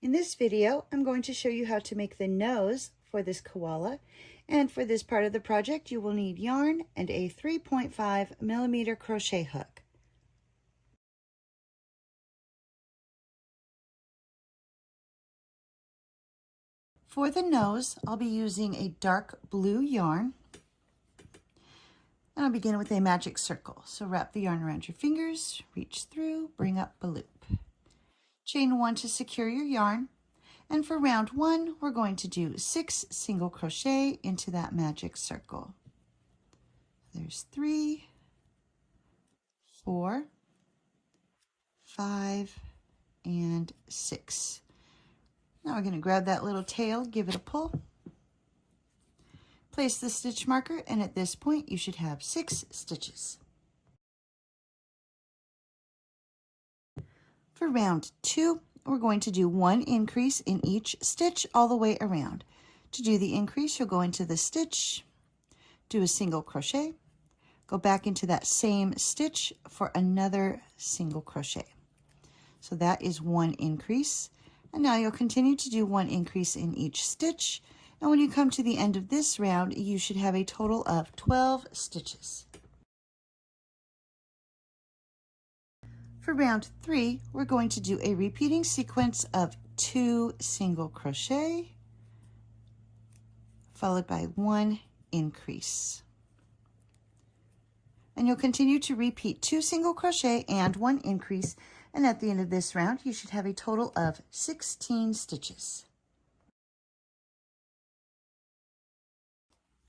In this video, I'm going to show you how to make the nose for this koala. And for this part of the project, you will need yarn and a 3.5mm crochet hook. For the nose, I'll be using a dark blue yarn. And I'll begin with a magic circle. So wrap the yarn around your fingers, reach through, bring up a loop. Chain 1 to secure your yarn. And for round 1, we're going to do 6 single crochet into that magic circle. There's 3, 4, 5, and 6. Now we're going to grab that little tail, give it a pull. Place the stitch marker, and at this point you should have 6 stitches. For round 2, we're going to do 1 increase in each stitch all the way around. To do the increase, you'll go into the stitch, do a single crochet, go back into that same stitch for another single crochet. So that is 1 increase. And now you'll continue to do 1 increase in each stitch. And when you come to the end of this round, you should have a total of 12 stitches. For round 3, we're going to do a repeating sequence of 2 single crochet, followed by 1 increase. And you'll continue to repeat 2 single crochet and 1 increase, and at the end of this round, you should have a total of 16 stitches.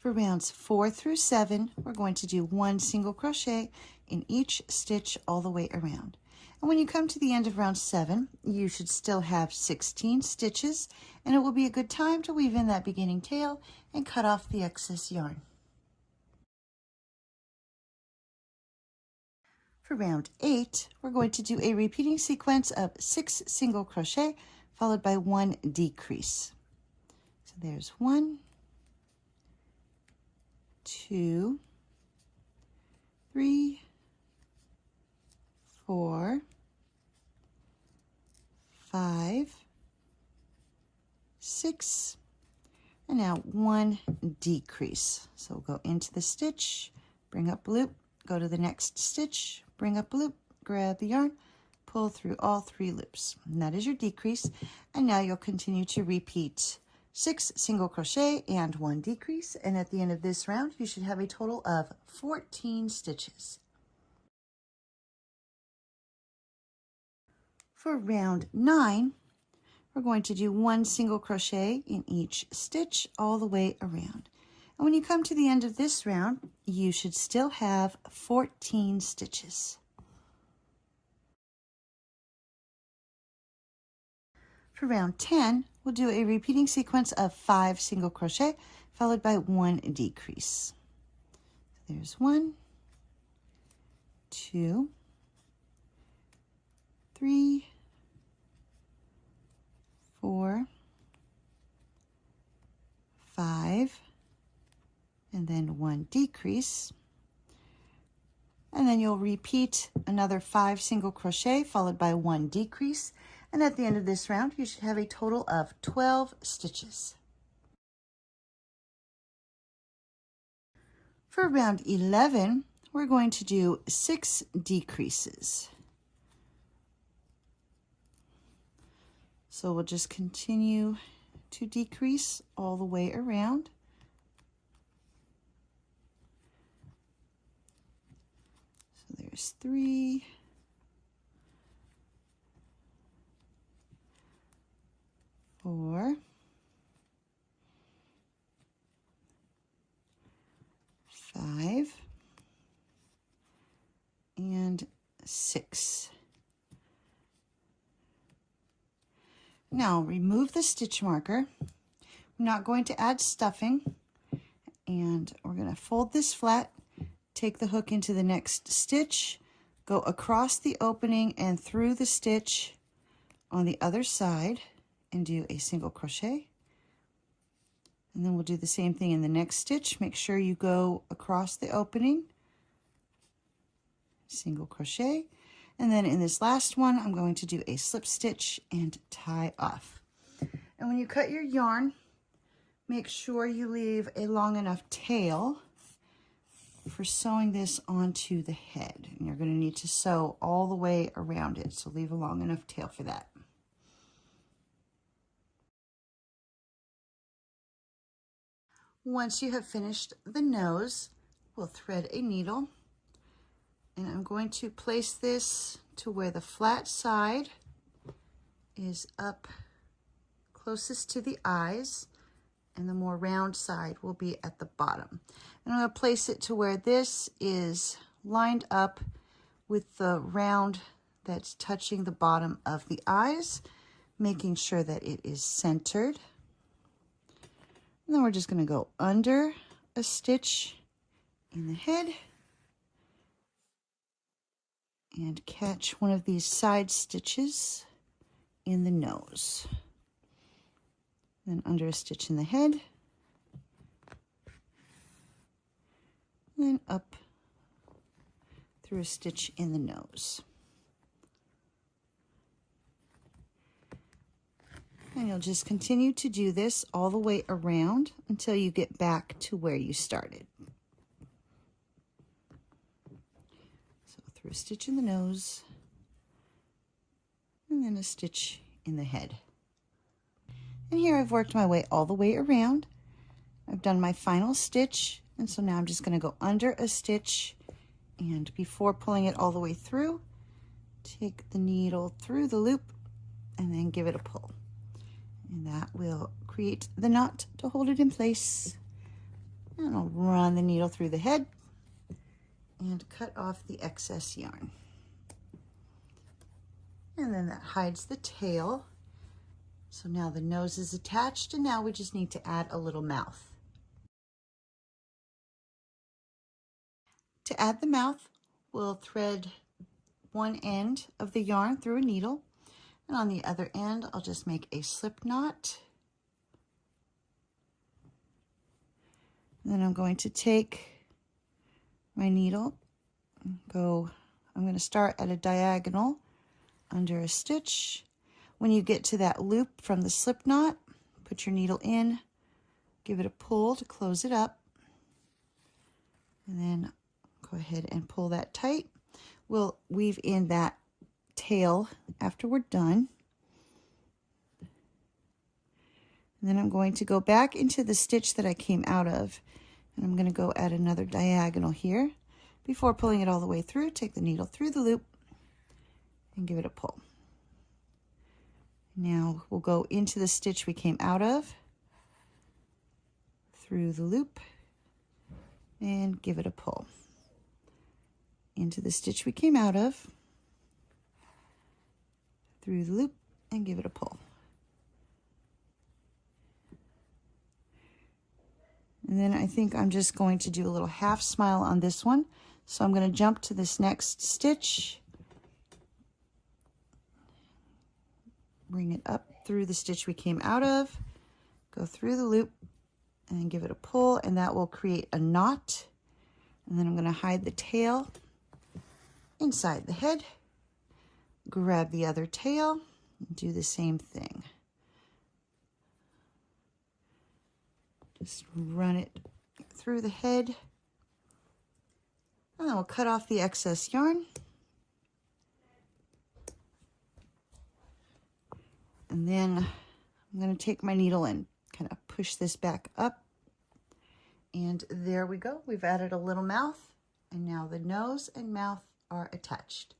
For rounds 4 through 7, we're going to do 1 single crochet in each stitch all the way around. And when you come to the end of round 7, you should still have 16 stitches, and it will be a good time to weave in that beginning tail and cut off the excess yarn. For round 8, we're going to do a repeating sequence of 6 single crochet followed by 1 decrease. So there's 1, 2, 3, 4, 5, 6, and now 1 decrease. So we'll go into the stitch, bring up a loop, go to the next stitch, bring up a loop, grab the yarn, pull through all 3 loops. And that is your decrease. And now you'll continue to repeat 6 single crochet and 1 decrease. And at the end of this round, you should have a total of 14 stitches. For round 9, we're going to do 1 single crochet in each stitch all the way around. And when you come to the end of this round, you should still have 14 stitches. For round 10, we'll do a repeating sequence of 5 single crochet followed by 1 decrease. So there's 1, 2, 3, 4, 5, and then 1 decrease. And then you'll repeat another 5 single crochet followed by 1 decrease. And at the end of this round, you should have a total of 12 stitches. For round 11, we're going to do 6 decreases. So we'll just continue to decrease all the way around. So there's 3, 4, 5, and 6. Now remove the stitch marker. We're not going to add stuffing, and we're going to fold this flat, take the hook into the next stitch, go across the opening and through the stitch on the other side and do a single crochet. And then we'll do the same thing in the next stitch. Make sure you go across the opening, single crochet, and then in this last one I'm going to do a slip stitch and tie off. And when you cut your yarn, make sure you leave a long enough tail for sewing this onto the head. And you're going to need to sew all the way around it, so leave a long enough tail for that. Once you have finished the nose, we'll thread a needle, and I'm going to place this to where the flat side is up closest to the eyes, and the more round side will be at the bottom. And I'm going to place it to where this is lined up with the round that's touching the bottom of the eyes, making sure that it is centered. And then we're just going to go under a stitch in the head and catch one of these side stitches in the nose. Then under a stitch in the head, then up through a stitch in the nose. And you'll just continue to do this all the way around until you get back to where you started. So through a stitch in the nose, and then a stitch in the head. And here I've worked my way all the way around. I've done my final stitch, and so now I'm just going to go under a stitch, and before pulling it all the way through, take the needle through the loop and then give it a pull. And that will create the knot to hold it in place. And I'll run the needle through the head and cut off the excess yarn. And then that hides the tail. So now the nose is attached, and now we just need to add a little mouth. To add the mouth, we'll thread one end of the yarn through a needle, and on the other end, I'll just make a slip knot. And then I'm going to take my needle and I'm going to start at a diagonal under a stitch. When you get to that loop from the slip knot, put your needle in, give it a pull to close it up, and then go ahead and pull that tight. We'll weave in that tail after we're done. And then I'm going to go back into the stitch that I came out of, and I'm going to go at another diagonal here. Before pulling it all the way through, take the needle through the loop and give it a pull. Now we'll go into the stitch we came out of, through the loop, and give it a pull. Into the stitch we came out of, through the loop, and give it a pull. And then I think I'm just going to do a little half smile on this one. So I'm going to jump to this next stitch, bring it up through the stitch we came out of, go through the loop, and then give it a pull, and that will create a knot. And then I'm going to hide the tail inside the head, grab the other tail, and do the same thing. Just run it through the head, and then we'll cut off the excess yarn. And then I'm going to take my needle and kind of push this back up. And there we go. We've added a little mouth, and now the nose and mouth are attached.